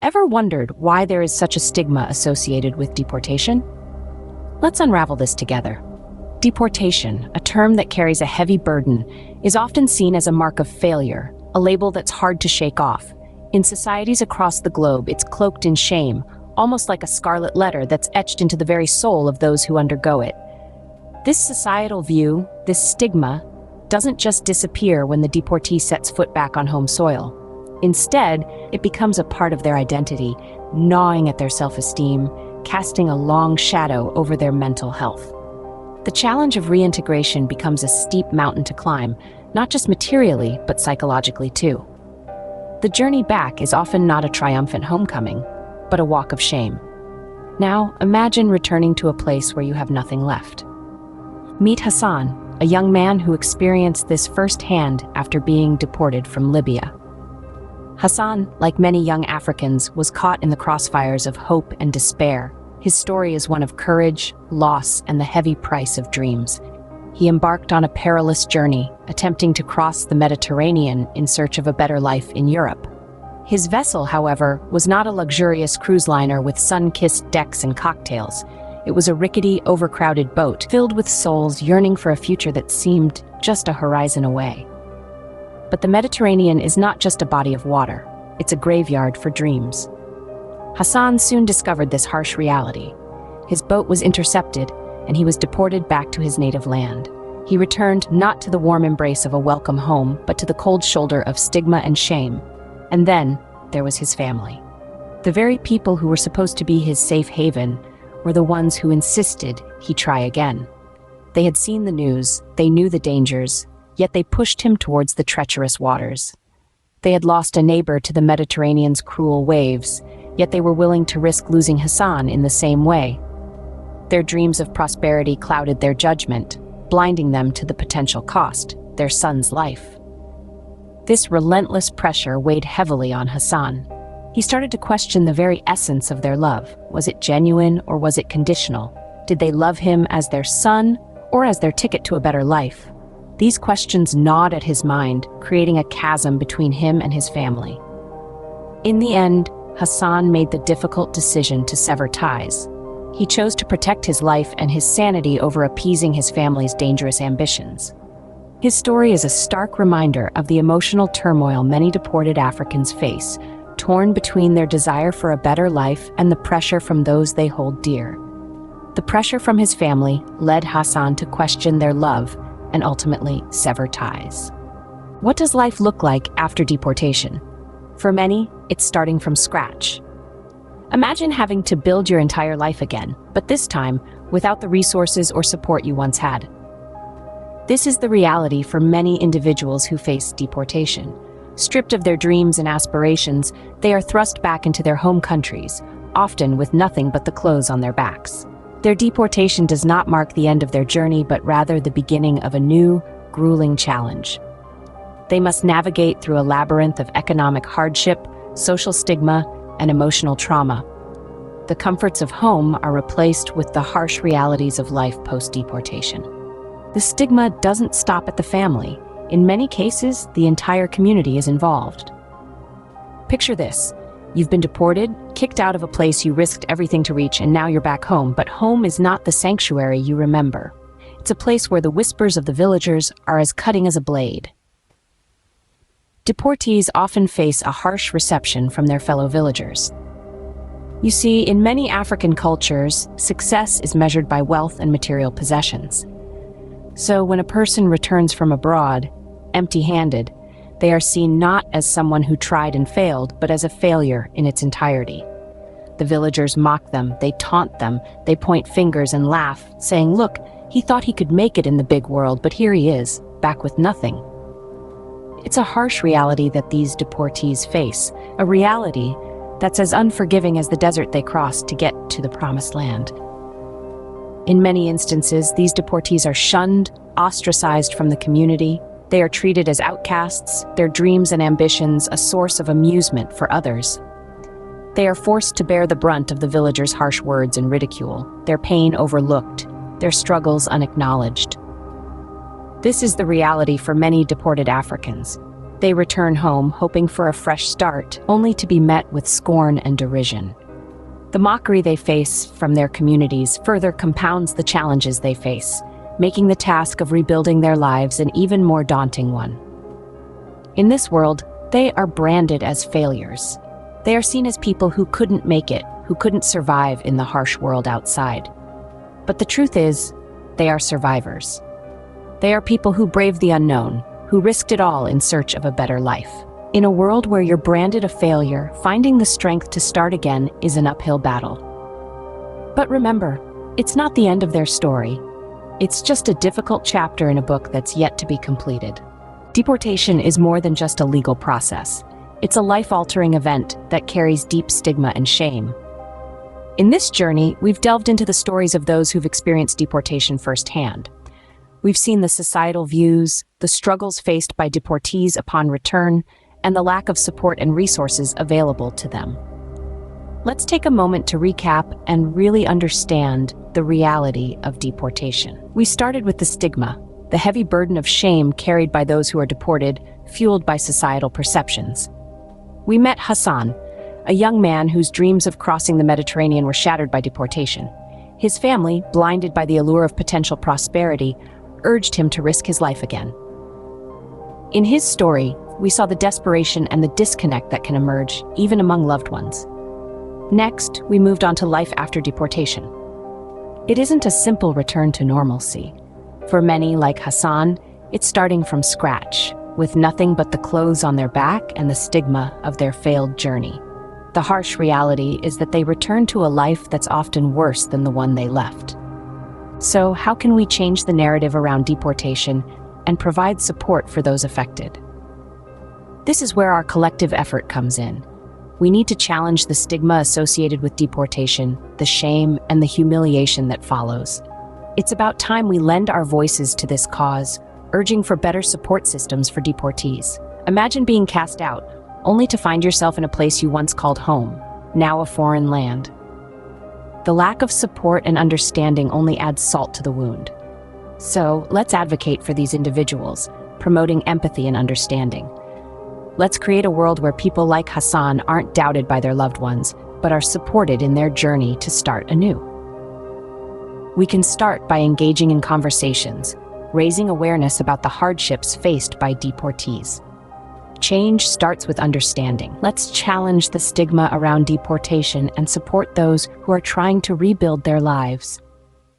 Ever wondered why there is such a stigma associated with deportation? Let's unravel this together. Deportation, a term that carries a heavy burden, is often seen as a mark of failure, a label that's hard to shake off. In societies across the globe, it's cloaked in shame, almost like a scarlet letter that's etched into the very soul of those who undergo it. This societal view, this stigma, doesn't just disappear when the deportee sets foot back on home soil. Instead, it becomes a part of their identity, gnawing at their self-esteem, casting a long shadow over their mental health. The challenge of reintegration becomes a steep mountain to climb, not just materially, but psychologically too. The journey back is often not a triumphant homecoming, but a walk of shame. Now, imagine returning to a place where you have nothing left. Meet Hassan, a young man who experienced this firsthand after being deported from Libya. Hassan, like many young Africans, was caught in the crossfires of hope and despair. His story is one of courage, loss, and the heavy price of dreams. He embarked on a perilous journey, attempting to cross the Mediterranean in search of a better life in Europe. His vessel, however, was not a luxurious cruise liner with sun-kissed decks and cocktails. It was a rickety, overcrowded boat filled with souls yearning for a future that seemed just a horizon away. But the Mediterranean is not just a body of water, it's a graveyard for dreams. Hassan soon discovered this harsh reality. His boat was intercepted, and he was deported back to his native land. He returned not to the warm embrace of a welcome home, but to the cold shoulder of stigma and shame. And then, there was his family. The very people who were supposed to be his safe haven were the ones who insisted he try again. They had seen the news, they knew the dangers, yet they pushed him towards the treacherous waters. They had lost a neighbor to the Mediterranean's cruel waves, yet they were willing to risk losing Hassan in the same way. Their dreams of prosperity clouded their judgment, blinding them to the potential cost, their son's life. This relentless pressure weighed heavily on Hassan. He started to question the very essence of their love. Was it genuine or was it conditional? Did they love him as their son or as their ticket to a better life? These questions gnawed at his mind, creating a chasm between him and his family. In the end, Hassan made the difficult decision to sever ties. He chose to protect his life and his sanity over appeasing his family's dangerous ambitions. His story is a stark reminder of the emotional turmoil many deported Africans face, torn between their desire for a better life and the pressure from those they hold dear. The pressure from his family led Hassan to question their love and ultimately sever ties. What does life look like after deportation? For many, it's starting from scratch. Imagine having to build your entire life again, but this time without the resources or support you once had. This is the reality for many individuals who face deportation. Stripped of their dreams and aspirations, they are thrust back into their home countries, often with nothing but the clothes on their backs. Their deportation does not mark the end of their journey, but rather the beginning of a new, grueling challenge. They must navigate through a labyrinth of economic hardship, social stigma, and emotional trauma. The comforts of home are replaced with the harsh realities of life post-deportation. The stigma doesn't stop at the family. In many cases, the entire community is involved. Picture this. You've been deported, kicked out of a place you risked everything to reach, and now you're back home. But home is not the sanctuary you remember. It's a place where the whispers of the villagers are as cutting as a blade. Deportees often face a harsh reception from their fellow villagers. You see, in many African cultures, success is measured by wealth and material possessions. So when a person returns from abroad, empty-handed, they are seen not as someone who tried and failed, but as a failure in its entirety. The villagers mock them, they taunt them, they point fingers and laugh, saying, "Look, he thought he could make it in the big world, but here he is, back with nothing." It's a harsh reality that these deportees face, a reality that's as unforgiving as the desert they crossed to get to the promised land. In many instances, these deportees are shunned, ostracized from the community. They are treated as outcasts, their dreams and ambitions a source of amusement for others. They are forced to bear the brunt of the villagers' harsh words and ridicule, their pain overlooked, their struggles unacknowledged. This is the reality for many deported Africans. They return home, hoping for a fresh start, only to be met with scorn and derision. The mockery they face from their communities further compounds the challenges they face, making the task of rebuilding their lives an even more daunting one. In this world, they are branded as failures. They are seen as people who couldn't make it, who couldn't survive in the harsh world outside. But the truth is, they are survivors. They are people who braved the unknown, who risked it all in search of a better life. In a world where you're branded a failure, finding the strength to start again is an uphill battle. But remember, it's not the end of their story. It's just a difficult chapter in a book that's yet to be completed. Deportation is more than just a legal process. It's a life-altering event that carries deep stigma and shame. In this journey, we've delved into the stories of those who've experienced deportation firsthand. We've seen the societal views, the struggles faced by deportees upon return, and the lack of support and resources available to them. Let's take a moment to recap and really understand the reality of deportation. We started with the stigma, the heavy burden of shame carried by those who are deported, fueled by societal perceptions. We met Hassan, a young man whose dreams of crossing the Mediterranean were shattered by deportation. His family, blinded by the allure of potential prosperity, urged him to risk his life again. In his story, we saw the desperation and the disconnect that can emerge, even among loved ones. Next, we moved on to life after deportation. It isn't a simple return to normalcy. For many, like Hassan, it's starting from scratch, with nothing but the clothes on their back and the stigma of their failed journey. The harsh reality is that they return to a life that's often worse than the one they left. So, how can we change the narrative around deportation and provide support for those affected? This is where our collective effort comes in. We need to challenge the stigma associated with deportation, the shame, and the humiliation that follows. It's about time we lend our voices to this cause, urging for better support systems for deportees. Imagine being cast out, only to find yourself in a place you once called home, now a foreign land. The lack of support and understanding only adds salt to the wound. So, let's advocate for these individuals, promoting empathy and understanding. Let's create a world where people like Hassan aren't doubted by their loved ones, but are supported in their journey to start anew. We can start by engaging in conversations, raising awareness about the hardships faced by deportees. Change starts with understanding. Let's challenge the stigma around deportation and support those who are trying to rebuild their lives.